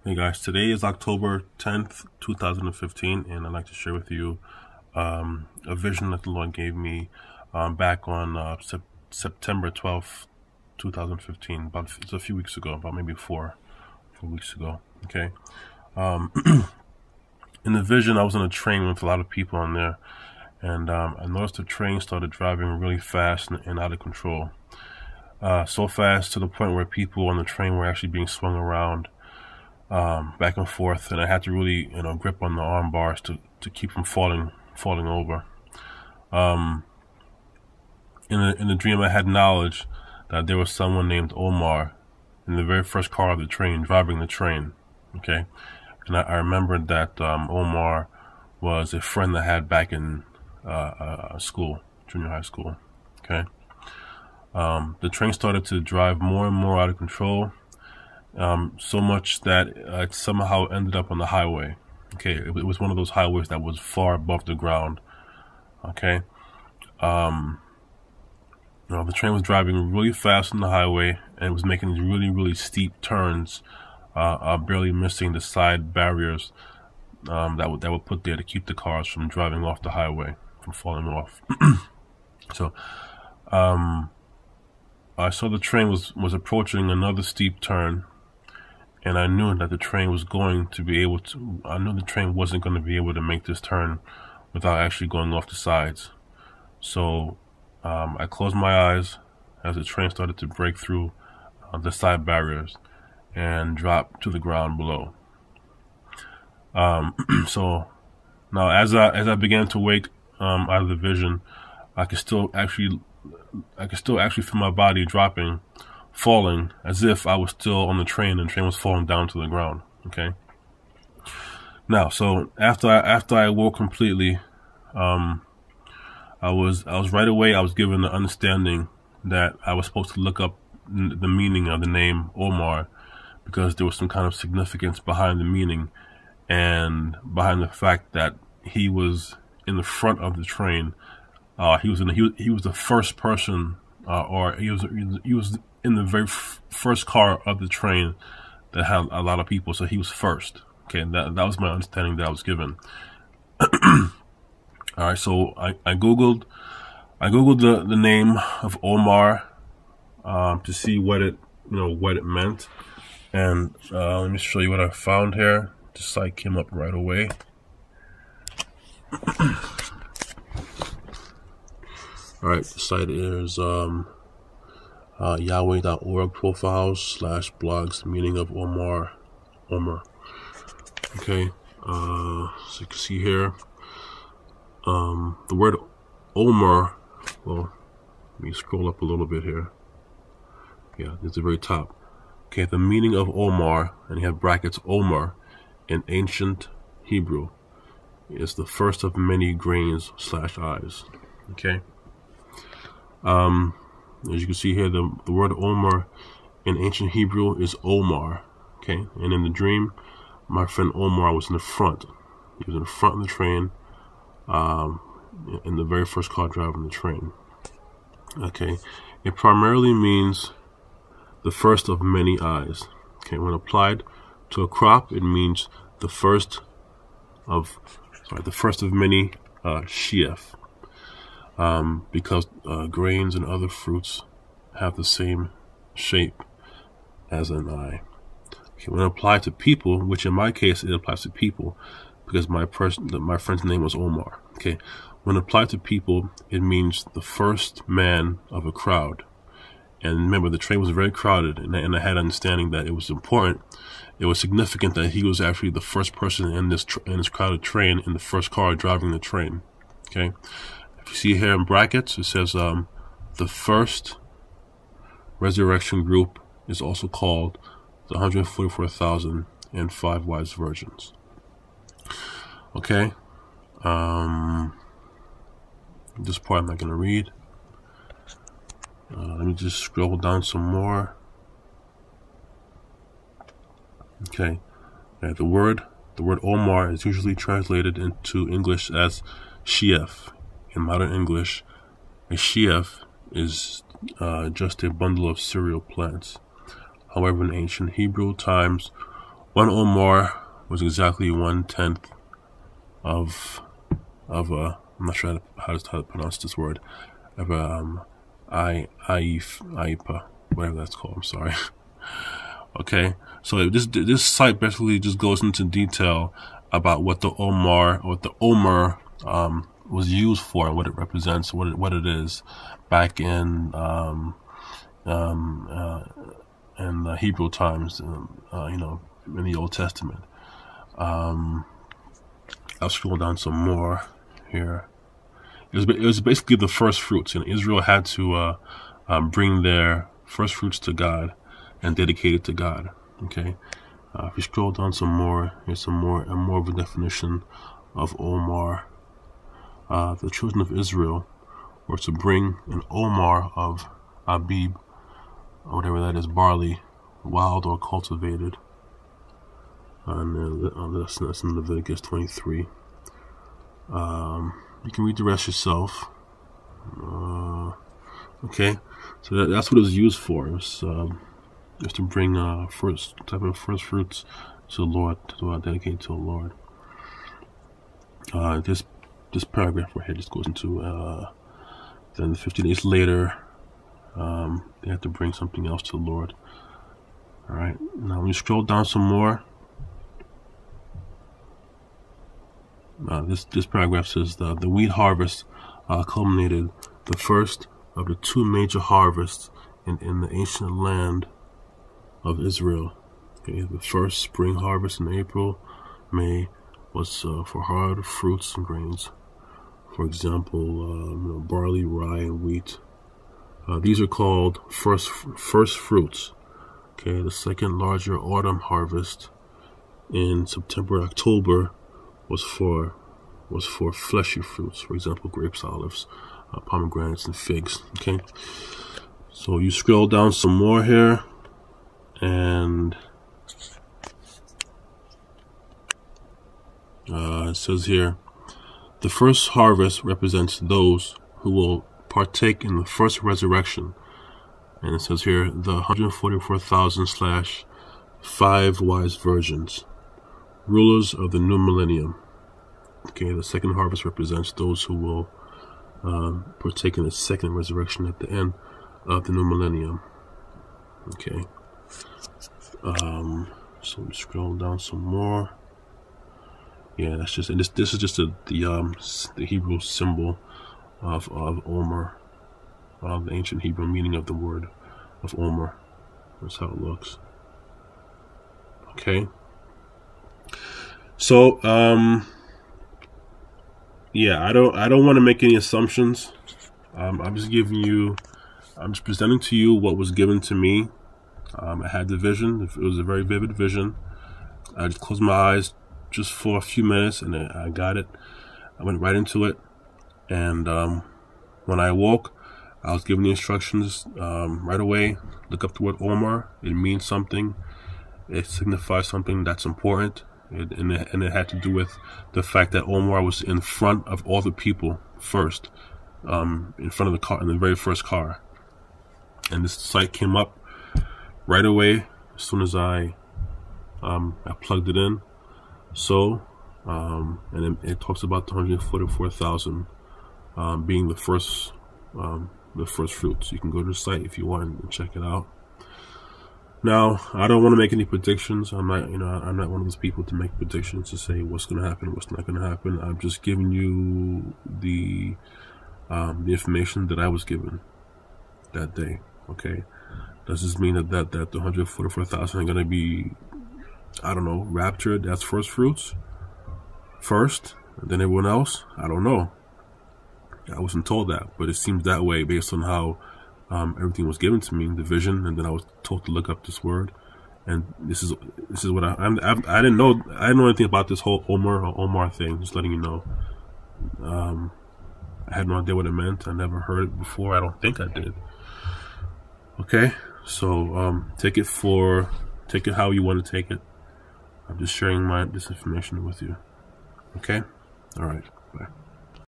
Hey guys, today is October 10th, 2015, and I'd like to share with you a vision that the Lord gave me back on September 12th, 2015, it's a few weeks ago, about maybe four weeks ago, okay? In the vision, I was on a train with a lot of people on there, and I noticed the train started driving really fast and out of control. So fast to the point where people on the train were actually being swung around back and forth, and I had to really, grip on the arm bars to keep from falling over. In the dream, I had knowledge that there was someone named Omar in the very first car of the train, driving the train. Okay, and I remembered that Omar was a friend I had back in school, junior high school. Okay, the train started to drive more and more out of control. So much that it somehow ended up on the highway. Okay, it was one of those highways that was far above the ground. Okay, the train was driving really fast on the highway, and it was making these really steep turns, barely missing the side barriers that would put there to keep the cars from driving off the highway, from falling off. So I saw the train was approaching another steep turn. And I knew that the train was going to be able to, I knew the train wasn't going to be able to make this turn without actually going off the sides. So I closed my eyes as the train started to break through the side barriers and drop to the ground below. So now as I began to wake out of the vision, I could still actually feel my body dropping, falling, as if I was still on the train and the train was falling down to the ground. Okay. Now, so after I woke completely, I was right away. I was given the understanding that I was supposed to look up the meaning of the name Omar, because there was some kind of significance behind the meaning and behind the fact that he was in the front of the train. He was the first person, or he was in the very first car of the train that had a lot of people, so he was first. Okay, that was my understanding that I was given. All right, so I googled the name of Omar to see what it meant, and let me show you what I found here. The site came up right away. All right, the site is Yahweh.org profiles/blogs meaning of Omar-Omer. Okay, so you can see here the word Omer. Well, let me scroll up a little bit here. Yeah, it's the very top. Okay, the meaning of Omar, and you have brackets, Omer in ancient Hebrew is the first of many grains/eyes. Okay. As you can see here, the word Omar in ancient Hebrew is Omar. Okay, and in the dream, my friend Omar was in the front. He was in the front of the train, in the very first car driving the train. Okay, it primarily means the first of many eyes. Okay, when applied to a crop, it means the first of many sheaf. Because grains and other fruits have the same shape as an eye. Okay, when applied to people, which in my case it applies to people, because my friend's name was Omar. Okay, when applied to people, it means the first man of a crowd. And remember, the train was very crowded, and I had understanding that it was important. It was significant that he was actually the first person in this crowded train, in the first car driving the train. Okay. If you see here in brackets, it says the first resurrection group is also called the 144,005 wise virgins. Okay. This part I'm not going to read. Let me just scroll down some more. Okay. The word Omar is usually translated into English as sheaf. In modern English, a sheaf is just a bundle of cereal plants. However, in ancient Hebrew times, One Omar was exactly 1/10 of a, I'm not sure how to pronounce this word, of a Aipa, whatever that's called. I'm sorry. Okay, so this site basically just goes into detail about what the Omer was used for, and what it represents, what it is, back in Hebrew times, you know, in the Old Testament. I'll scroll down some more here. It was basically the first fruits, and Israel had to bring their first fruits to God and dedicate it to God. Okay, if you scroll down some more, here's more of a definition of Omar. The children of Israel were to bring an Omar of Abib, or whatever that is, barley, wild or cultivated. And that's in Leviticus 23. You can read the rest yourself. Okay, so that's what it was used for. It was to bring first fruits to the Lord, to dedicate to the Lord. This paragraph right here just goes into then 15 days later, they have to bring something else to the Lord. All right, now when you scroll down some more, this paragraph says the wheat harvest culminated the first of the two major harvests in the ancient land of Israel. Okay, the first spring harvest in April, May was for hard fruits and grains. For example, barley, rye, and wheat. These are called first fruits. Okay, the second larger autumn harvest in September, October was for fleshy fruits. For example, grapes, olives, pomegranates, and figs. Okay, so you scroll down some more here, and it says here, the first harvest represents those who will partake in the first resurrection. And it says here, the 144,000/5 wise virgins, rulers of the new millennium. Okay, the second harvest represents those who will partake in the second resurrection at the end of the new millennium. Okay, so we scroll down some more. Yeah, that's just, and this is just the Hebrew symbol of Omer, the ancient Hebrew meaning of the word of Omer. That's how it looks. Okay. So yeah, I don't want to make any assumptions. I'm just presenting to you what was given to me. I had the vision. It was a very vivid vision. I just closed my eyes just for a few minutes, and I got it. I went right into it, and when I awoke, I was given the instructions right away. Look up the word Omar. It means something. It signifies something that's important, and it had to do with the fact that Omar was in front of all the people first, in front of the car, in the very first car. And this site came up right away as soon as I plugged it in. So, and it talks about the 144,000 being the first fruits. You can go to the site if you want and check it out. Now, I don't want to make any predictions. I'm not one of those people to make predictions to say what's going to happen, what's not going to happen. I'm just giving you the information that I was given that day. Okay, does this mean that the 144,000 are going to be, I don't know, raptured as first fruits first, and then everyone else? I don't know. I wasn't told that, but it seems that way based on how everything was given to me, the vision, and then I was told to look up this word. And this is what I didn't know anything about this whole Omar thing. Just letting you know. I had no idea what it meant. I never heard it before. I don't think I did. Okay, so take it how you want to take it. I'm just sharing this information with you. Okay, all right, bye.